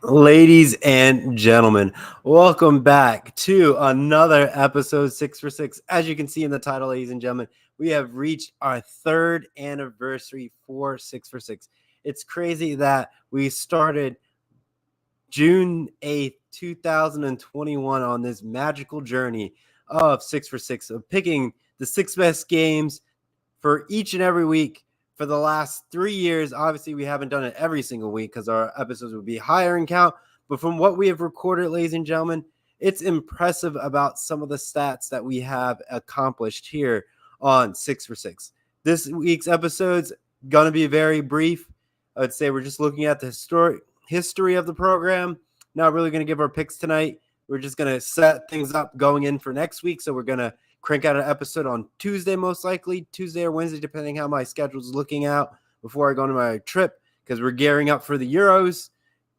Ladies and gentlemen, welcome back to another episode 6 for 6. As you can see in the title, ladies and gentlemen, we have reached our third anniversary for 6 for 6. It's crazy that we started June 8th, 2021 on this magical journey of 6 for 6, of picking the six best games for each and every week for the last 3 years. Obviously, we haven't done it every single week because our episodes would be higher in count. But from what we have recorded, ladies and gentlemen, it's impressive about some of the stats that we have accomplished here on 6 for 6. This week's episode's going to be very brief. I would say we're just looking at the history of the program. Not really going to give our picks tonight. We're just going to set things up going in for next week. So we're going to crank out an episode on Tuesday, most likely Tuesday or Wednesday, depending how my schedule is looking out before I go on my trip, because we're gearing up for the Euros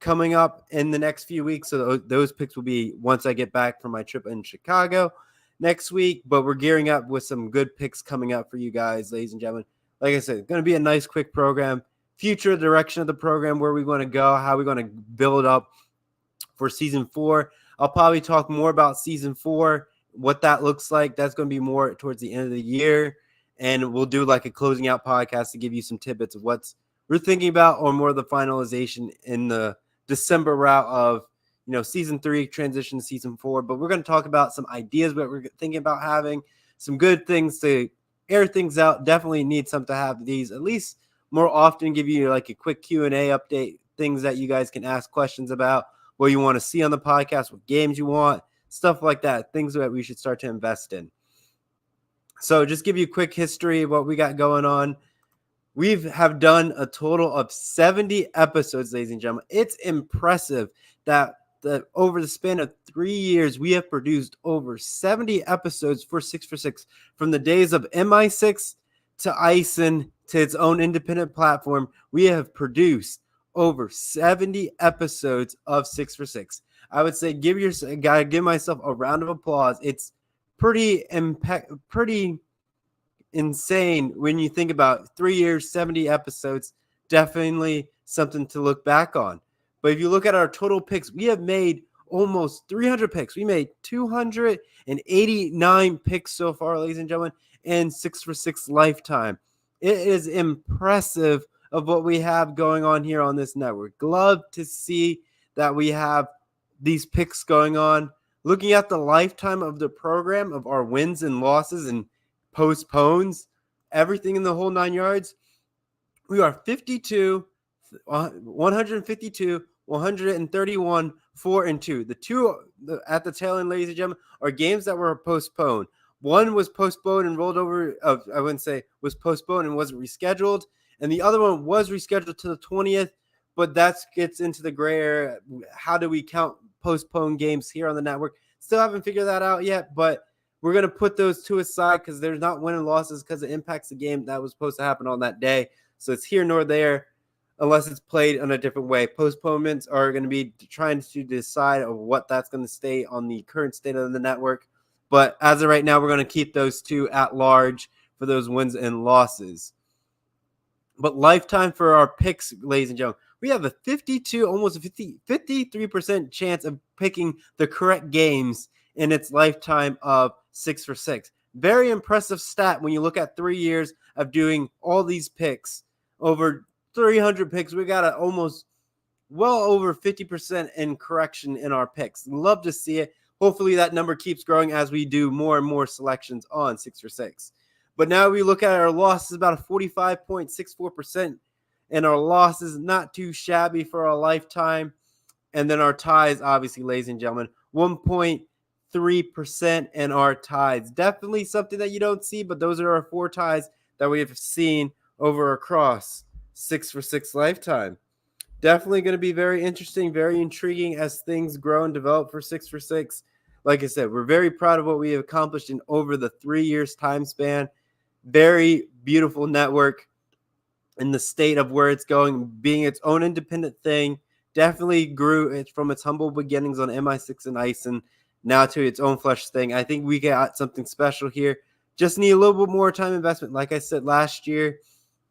coming up in the next few weeks. So those picks will be once I get back from my trip in Chicago next week. But we're gearing up with some good picks coming up for you guys, ladies and gentlemen. Like I said, it's going to be a nice, quick program. Future direction of the program, where we're going to go, how we're going to build up for season 4. I'll probably talk more about season 4, what that looks like. That's going to be more towards the end of the year, and we'll do like a closing out podcast to give you some tidbits of what's we're thinking about, or more of the finalization in the December route of season 3 transition to season 4. But we're going to talk about some ideas that we're thinking about having, some good things to air things out. Definitely need some to have these at least more often, give you like a quick Q&A update, things that you guys can ask questions about, what you want to see on the podcast, what games you want, stuff like that, things that we should start to invest in. So just give you a quick history of what we got going on. We have done a total of 70 episodes, ladies and gentlemen. It's impressive that over the span of 3 years, we have produced over 70 episodes for 6for6, from the days of MI6 to Ison to its own independent platform. We have produced over 70 episodes of 6for6. I would say give myself a round of applause. It's pretty insane when you think about 3 years, 70 episodes. Definitely something to look back on. But if you look at our total picks, we have made almost 300 picks. We made 289 picks so far, ladies and gentlemen, in 6for6 lifetime. It is impressive of what we have going on here on this network. Love to see that we have these picks going on. Looking at the lifetime of the program, of our wins and losses and postpones, everything in the whole 9 yards, we are 52, 152, 131, 4-2. The two at the tail end, ladies and gentlemen, are games that were postponed. One was postponed and rolled over. I wouldn't say was postponed and wasn't rescheduled. And the other one was rescheduled to the 20th. But that gets into the gray area. How do we count postponed games here on the network? Still haven't figured that out yet. But we're going to put those two aside because there's not win and losses, because it impacts the game that was supposed to happen on that day. So it's here nor there unless it's played in a different way. Postponements are going to be trying to decide of what that's going to stay on the current state of the network. But as of right now, we're going to keep those two at large for those wins and losses. But lifetime for our picks, ladies and gentlemen, we have a 52, almost a 53% chance of picking the correct games in its lifetime of 6for6. Very impressive stat when you look at 3 years of doing all these picks. Over 300 picks, we got almost well over 50% in correction in our picks. Love to see it. Hopefully that number keeps growing as we do more and more selections on 6for6. But now we look at our losses, about a 45.64%. And our losses, not too shabby for our lifetime. And then our ties, obviously, ladies and gentlemen, 1.3% in our ties. Definitely something that you don't see, but those are our 4 ties that we have seen over across 6for6 lifetime. Definitely going to be very interesting, very intriguing as things grow and develop for 6for6. Like I said, we're very proud of what we have accomplished in over the 3 years time span. Very beautiful network in the state of where it's going, being its own independent thing. Definitely grew it from its humble beginnings on MI6 and Ison now to its own flesh thing. I think we got something special here. Just need a little bit more time investment. Like I said last year,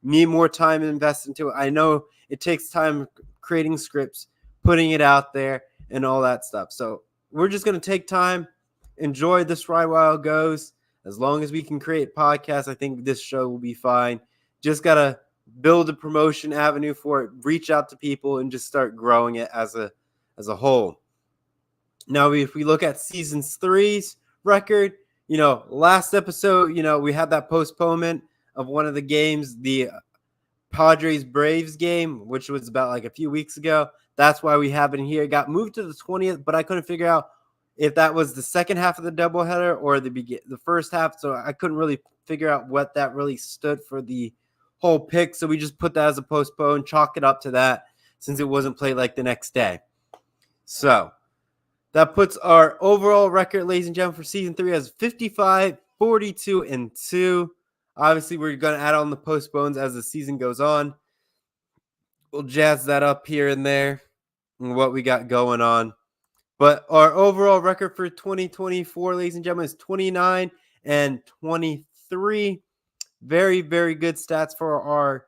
need more time to invest into it. I know it takes time creating scripts, putting it out there and all that stuff. So we're just going to take time, enjoy this ride while it goes. As long as we can create podcasts, I think this show will be fine. Just got to build a promotion avenue for it, reach out to people, and just start growing it as a whole. Now, if we look at season 3's record, last episode, we had that postponement of one of the games, the Padres Braves game, which was about like a few weeks ago. That's why we have it here. It got moved to the 20th, but I couldn't figure out if that was the second half of the doubleheader or the first half. So I couldn't really figure out what that really stood for the whole pick. So we just put that as a postpone, chalk it up to that since it wasn't played like the next day. So that puts our overall record, ladies and gentlemen, for season 3 as 55, 42, and 2. Obviously, we're going to add on the postpones as the season goes on. We'll jazz that up here and there and what we got going on. But our overall record for 2024, ladies and gentlemen, is 29 and 23. Very, very good stats for our,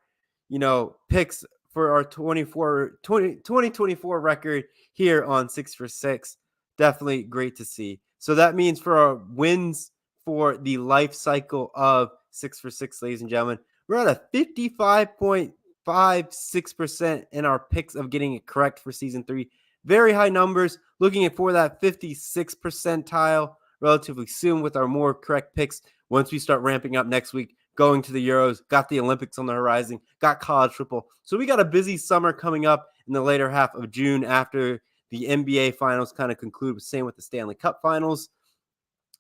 picks for our 2024 record here on 6 for 6. Definitely great to see. So that means for our wins for the life cycle of 6 for 6, ladies and gentlemen, we're at a 55.56% in our picks of getting it correct for season 3. Very high numbers. Looking for that 56 percentile relatively soon with our more correct picks once we start ramping up next week, going to the Euros, got the Olympics on the horizon, got college football. So we got a busy summer coming up in the later half of June after the NBA finals kind of conclude, same with the Stanley Cup finals.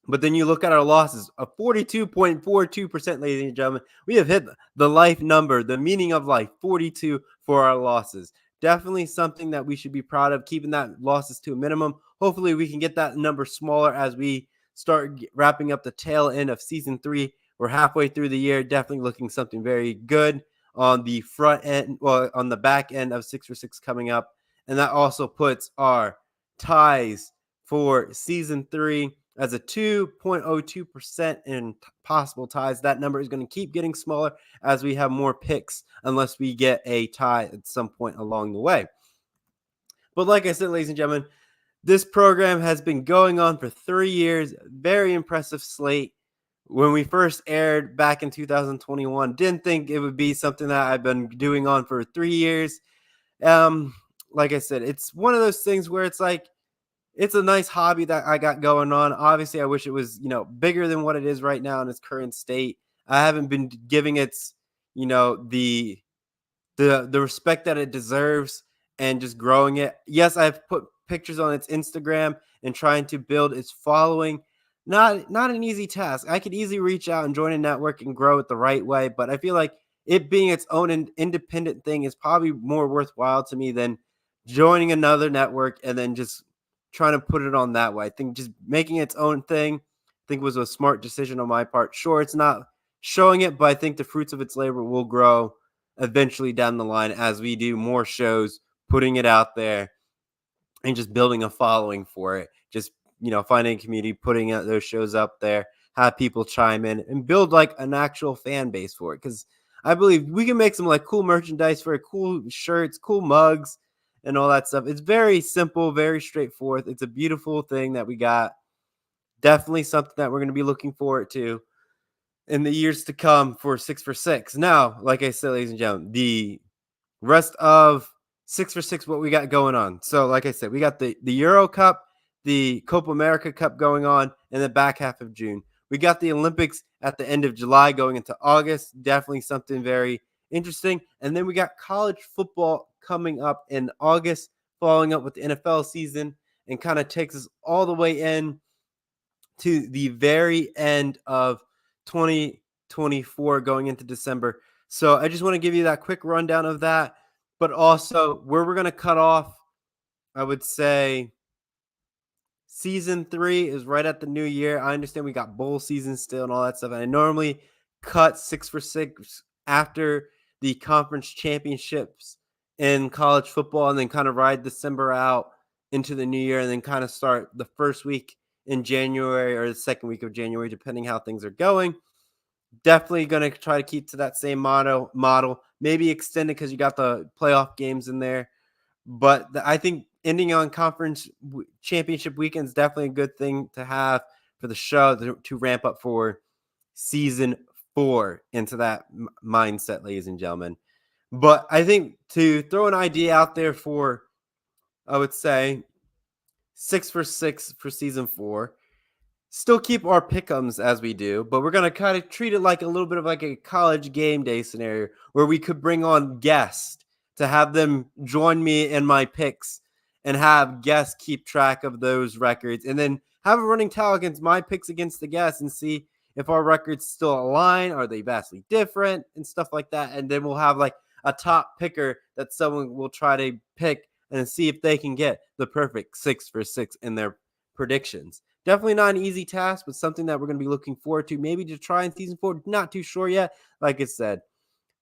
But then you look at our losses, a 42.42%, ladies and gentlemen. We have hit the life number, the meaning of life, 42 for our losses. Definitely something that we should be proud of, keeping that losses to a minimum. Hopefully we can get that number smaller as we start wrapping up the tail end of season 3. We're halfway through the year, definitely looking something very good on the front end, well, on the back end of 6 for 6 coming up. And that also puts our ties for season 3 as a 2.02% in possible ties. That number is going to keep getting smaller as we have more picks unless we get a tie at some point along the way. But like I said, ladies and gentlemen, this program has been going on for 3 years. Very impressive slate. When we first aired back in 2021, didn't think it would be something that I've been doing on for 3 years. Like I said, it's one of those things where it's like, it's a nice hobby that I got going on. Obviously, I wish it was, bigger than what it is right now in its current state. I haven't been giving it, the respect that it deserves and just growing it. Yes, I've put pictures on its Instagram and trying to build its following. Not an easy task. I could easily reach out and join a network and grow it the right way, but I feel like it being its own independent thing is probably more worthwhile to me than joining another network and then just trying to put it on that way. I think just making its own thing, I think was a smart decision on my part. Sure, it's not showing it, but I think the fruits of its labor will grow eventually down the line as we do more shows, putting it out there and just building a following for it. Just, finding a community, putting those shows up there, have people chime in and build like an actual fan base for it. Because I believe we can make some like cool merchandise for it, cool shirts, cool mugs, and all that stuff. It's very simple, very straightforward. It's a beautiful thing that we got. Definitely something that we're going to be looking forward to in the years to come for 6 for 6. Now, like I said, ladies and gentlemen, the rest of 6 for 6, what we got going on. So, like I said, we got the Euro Cup, the Copa America Cup going on in the back half of June. We got the Olympics at the end of July going into August. Definitely something very interesting. And then we got college football coming up in August, following up with the NFL season, and kind of takes us all the way in to the very end of 2024 going into December. So I just want to give you that quick rundown of that, but also where we're going to cut off, I would say season 3 is right at the new year. I understand we got bowl season still and all that stuff. And I normally cut 6 for 6 after the conference championships in college football and then kind of ride December out into the new year and then kind of start the first week in January or the second week of January, depending how things are going. Definitely going to try to keep to that same model, maybe extend it because you got the playoff games in there. But I think ending on conference championship weekend is definitely a good thing to have for the show to ramp up for season 4 into that mindset, ladies and gentlemen. But I think to throw an idea out there for, I would say, 6 for 6 for season 4. Still keep our pick'ems as we do, but we're gonna kind of treat it like a little bit of like a college game day scenario where we could bring on guests to have them join me in my picks and have guests keep track of those records and then have a running tally against my picks against the guests and see if our records still align, are they vastly different and stuff like that. And then we'll have like a top picker that someone will try to pick and see if they can get the perfect 6 for 6 in their predictions. Definitely not an easy task, but something that we're going to be looking forward to. Maybe to try in season 4. Not too sure yet. Like I said,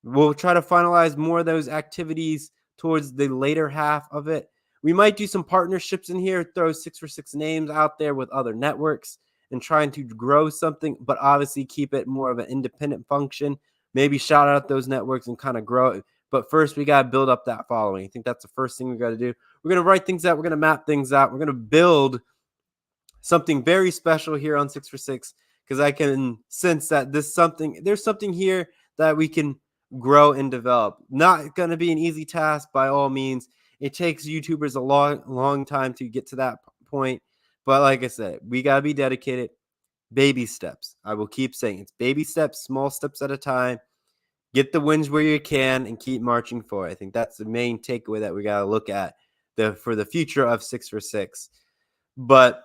we'll try to finalize more of those activities towards the later half of it. We might do some partnerships in here, throw 6 for 6 names out there with other networks and trying to grow something, but obviously keep it more of an independent function. Maybe shout out those networks and kind of grow it. But first, we got to build up that following. I think that's the first thing we got to do. We're going to write things out. We're going to map things out. We're going to build something very special here on 6 for 6 because I can sense that there's something here that we can grow and develop. Not going to be an easy task by all means. It takes YouTubers a long time to get to that point. But like I said, we got to be dedicated. Baby steps. I will keep saying it's baby steps, small steps at a time. Get the wins where you can and keep marching forward. I think that's the main takeaway that we got to look at for the future of 6 for 6. But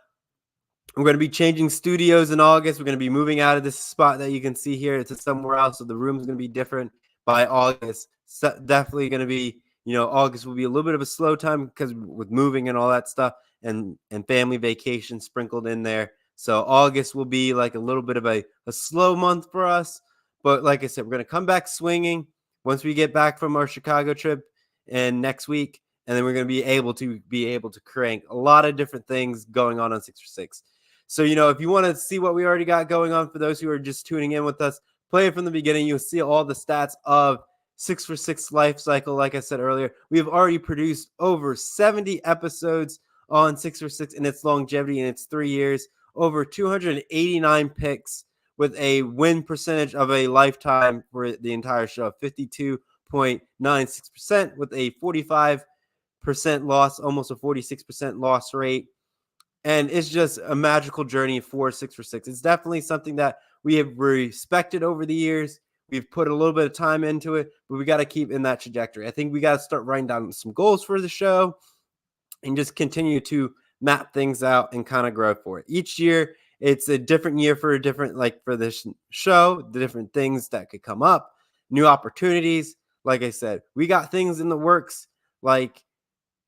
we're going to be changing studios in August. We're going to be moving out of this spot that you can see here to somewhere else. So the room's going to be different by August. So definitely going to be, August will be a little bit of a slow time because with moving and all that stuff and family vacation sprinkled in there. So August will be like a little bit of a slow month for us. But like I said, we're going to come back swinging once we get back from our Chicago trip and next week. And then we're going to be able to crank a lot of different things going on 6 for 6. So, if you want to see what we already got going on for those who are just tuning in with us, play it from the beginning. You'll see all the stats of 6 for 6 life cycle. Like I said earlier, we have already produced over 70 episodes on 6 for 6 in its longevity in its 3 years, over 289 picks with a win percentage of a lifetime for the entire show, 52.96% with a 45% loss, almost a 46% loss rate. And it's just a magical journey for 6 for 6. It's definitely something that we have respected over the years. We've put a little bit of time into it, but we got to keep in that trajectory. I think we got to start writing down some goals for the show and just continue to map things out and kind of grow for it. Each year, it's a different year for for this show, the different things that could come up, new opportunities. Like I said, we got things in the works, like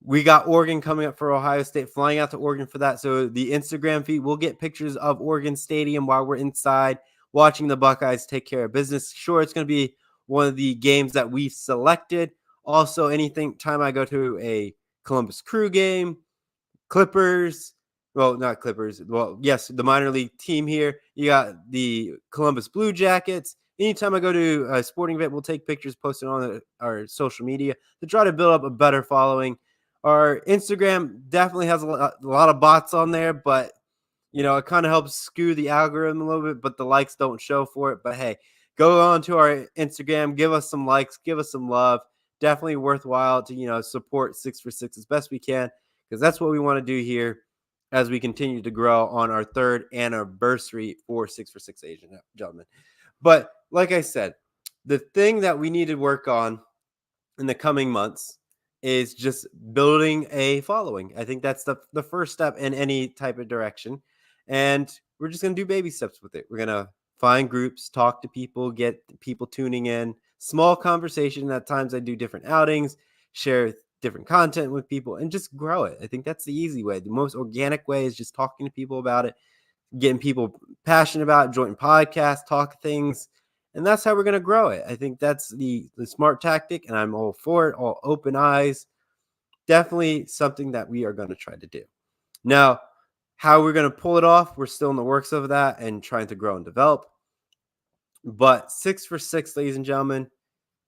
we got Oregon coming up for Ohio State, flying out to Oregon for that. So the Instagram feed, we'll get pictures of Oregon Stadium while we're inside watching the Buckeyes take care of business. Sure, it's going to be one of the games that we've selected. Also, time I go to a Columbus Crew game, Clippers, well, not Clippers. Well, yes, the minor league team here. You got the Columbus Blue Jackets. Anytime I go to a sporting event, we'll take pictures, post it on our social media to try to build up a better following. Our Instagram definitely has a lot of bots on there, but it kind of helps skew the algorithm a little bit, but the likes don't show for it. But hey, go on to our Instagram, give us some likes, give us some love. Definitely worthwhile to support 6 for 6 as best we can, because that's what we want to do here as we continue to grow on our 3rd anniversary for 6 for 6, ladies and gentlemen. But like I said, the thing that we need to work on in the coming months is just building a following. I think that's the first step in any type of direction. And we're just going to do baby steps with it. We're going to find groups, talk to people, get people tuning in, small conversation. At times I do different outings, share different content with people, and just grow it. I think that's the easy way. The most organic way is just talking to people about it, getting people passionate about it, joining podcasts, talk things. And that's how we're going to grow it. I think that's the smart tactic, and I'm all for it, all open eyes. Definitely something that we are going to try to do. Now, how we're going to pull it off, we're still in the works of that and trying to grow and develop. But 6 for 6, ladies and gentlemen,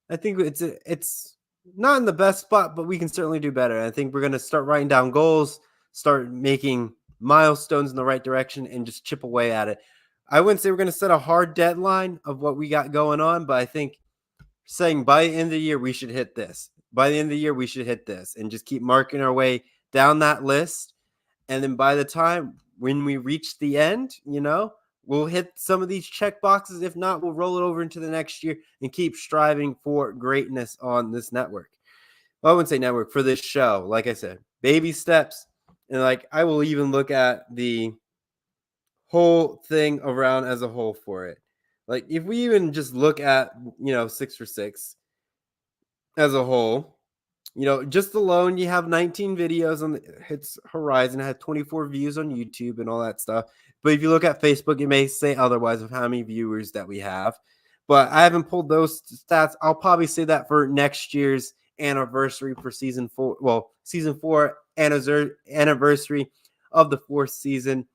I think it's not in the best spot, but we can certainly do better. I think we're going to start writing down goals, start making milestones in the right direction, and just chip away at it. I wouldn't say we're going to set a hard deadline of what we got going on, but I think saying by the end of the year, we should hit this. By the end of the year, we should hit this, and just keep marking our way down that list. And then by the time when we reach the end, we'll hit some of these check boxes. If not, we'll roll it over into the next year and keep striving for greatness on this network. Well, I wouldn't say network, for this show. Like I said, baby steps. And I will even look at the whole thing around as a whole for it. If we even just look at, 6 for 6 as a whole, just alone, you have 19 videos on its horizon. It had 24 views on YouTube and all that stuff. But if you look at Facebook, it may say otherwise of how many viewers that we have. But I haven't pulled those stats. I'll probably say that for next year's anniversary for season 4. Well, season 4 anniversary of the 4th season.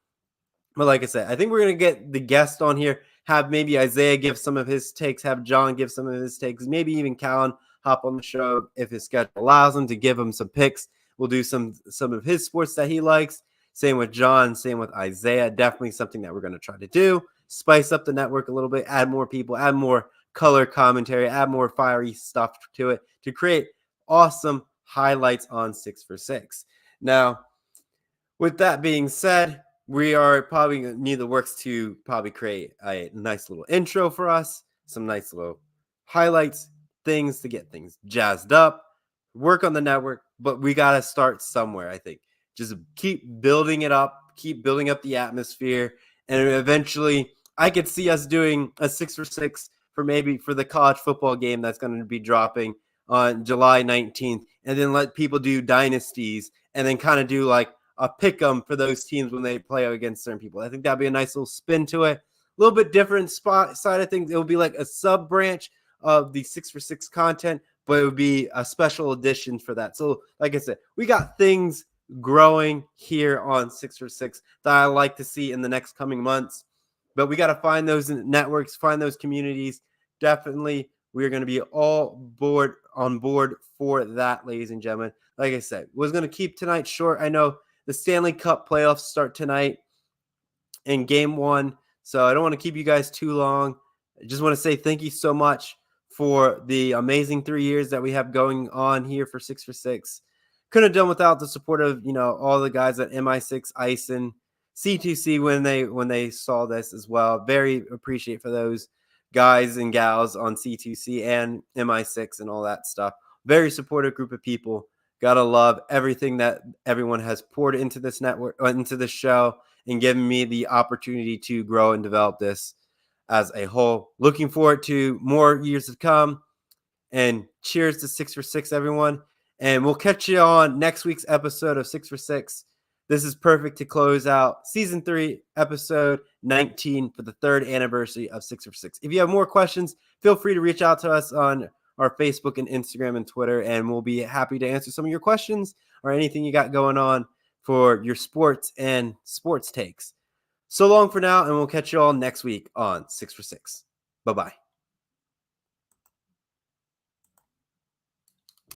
But like I said, I think we're going to get the guest on here, have maybe Isaiah give some of his takes, have John give some of his takes, maybe even Callan hop on the show if his schedule allows him to give him some picks. We'll do some of his sports that he likes. Same with John, same with Isaiah. Definitely something that we're going to try to do. Spice up the network a little bit, add more people, add more color commentary, add more fiery stuff to it to create awesome highlights on 6 for 6. Now, with that being said, we are probably going to need the works to probably create a nice little intro for us, some nice little highlights, things to get things jazzed up, work on the network, but we got to start somewhere, I think. Just keep building it up, keep building up the atmosphere, and eventually I could see us doing a 6 for 6 for the college football game that's going to be dropping on July 19th, and then let people do dynasties and then kind of do a pick 'em for those teams when they play against certain people. I think that'd be a nice little spin to it. A little bit different side of things. It will be like a sub branch of the 6 for 6 content, but it would be a special edition for that. So like I said, we got things growing here on 6 for 6 that I like to see in the next coming months. But we got to find those networks, find those communities. Definitely, we're going to be on board for that, ladies and gentlemen. Like I said, was going to keep tonight short. I know the Stanley Cup playoffs start tonight in game 1, so I don't want to keep you guys too long. I just want to say thank you so much for the amazing 3 years that we have going on here for 6 for 6. Couldn't have done without the support of, all the guys at MI6, Ison, C2C when they saw this as well. Very appreciate for those guys and gals on C2C and MI6 and all that stuff. Very supportive group of people. Gotta love everything that everyone has poured into this network, into this show, and given me the opportunity to grow and develop this as a whole. Looking forward to more years to come. And cheers to 6 for 6, everyone. And we'll catch you on next week's episode of 6 for 6. This is perfect to close out season 3, episode 19 for the 3rd anniversary of 6 for 6. If you have more questions, feel free to reach out to us on our Facebook and Instagram and Twitter, and we'll be happy to answer some of your questions or anything you got going on for your sports and sports takes. So long for now, and we'll catch you all next week on 6 for 6. Bye-bye.